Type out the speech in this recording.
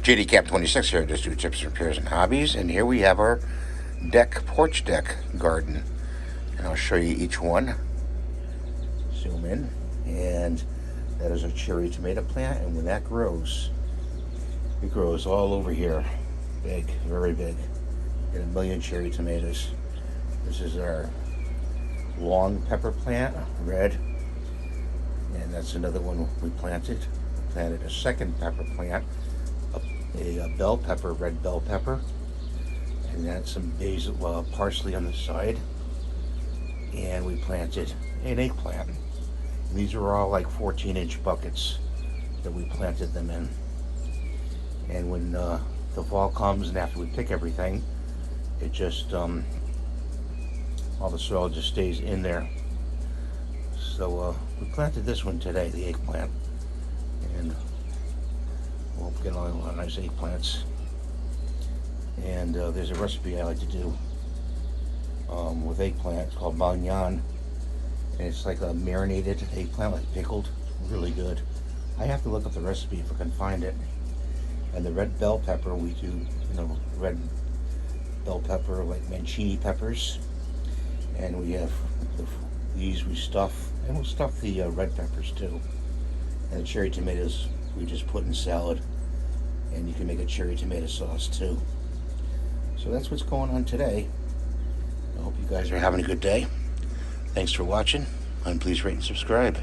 JD Cap 26 here, just do tips, repairs, and hobbies. And here we have our porch deck garden. And I'll show you each one. Zoom in. And that is a cherry tomato plant. And when that grows, it grows all over here. Big, very big. Get 1 million cherry tomatoes. This is our long pepper plant, red. And that's another one we planted. We planted a second pepper plant, a bell pepper, red bell pepper, and then some basil, parsley on the side. And we planted an eggplant. And these are all like 14-inch buckets that we planted them in. And when the fall comes and after we pick everything, it just all the soil just stays in there. So we planted this one today, the eggplant, and we'll get a lot of nice eggplants. And there's a recipe I like to do with eggplant. It's called bagnan, and it's like a marinated eggplant, like pickled, really good. I have to look up the recipe if I can find it. And the red bell pepper, we do, red bell pepper, like mancini peppers, and we have these we stuff, and we'll stuff the red peppers too. And the cherry tomatoes we just put in salad, and you can make a cherry tomato sauce too. So that's what's going on today. I hope you guys are having a good day. Thanks for watching, and please rate and subscribe.